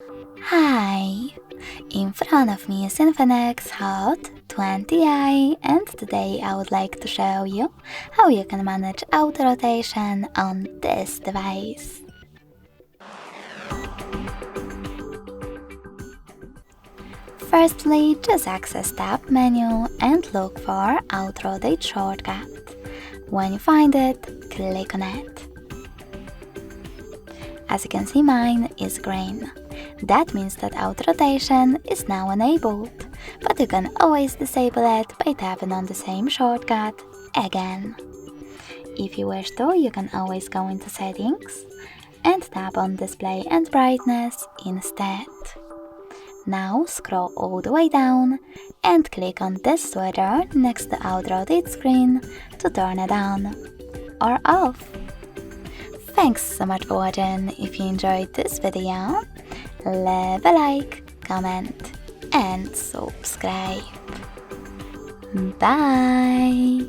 Hi! In front of me is INFINIX Hot 20i, and today I would like to show you how you can manage auto rotation on this device. Firstly, just access Tab menu and look for Auto Rotate shortcut. When you find it, click on it. As you can see, mine is green. That means that auto rotation is now enabled, but you can always disable it by tapping on the same shortcut again. If you wish to, you can always go into settings and tap on display and brightness instead. Now scroll all the way down and click on this switcher next to auto rotate screen to turn it on or off. Thanks so much for watching. If you enjoyed this video, leave a like, comment and subscribe. Bye!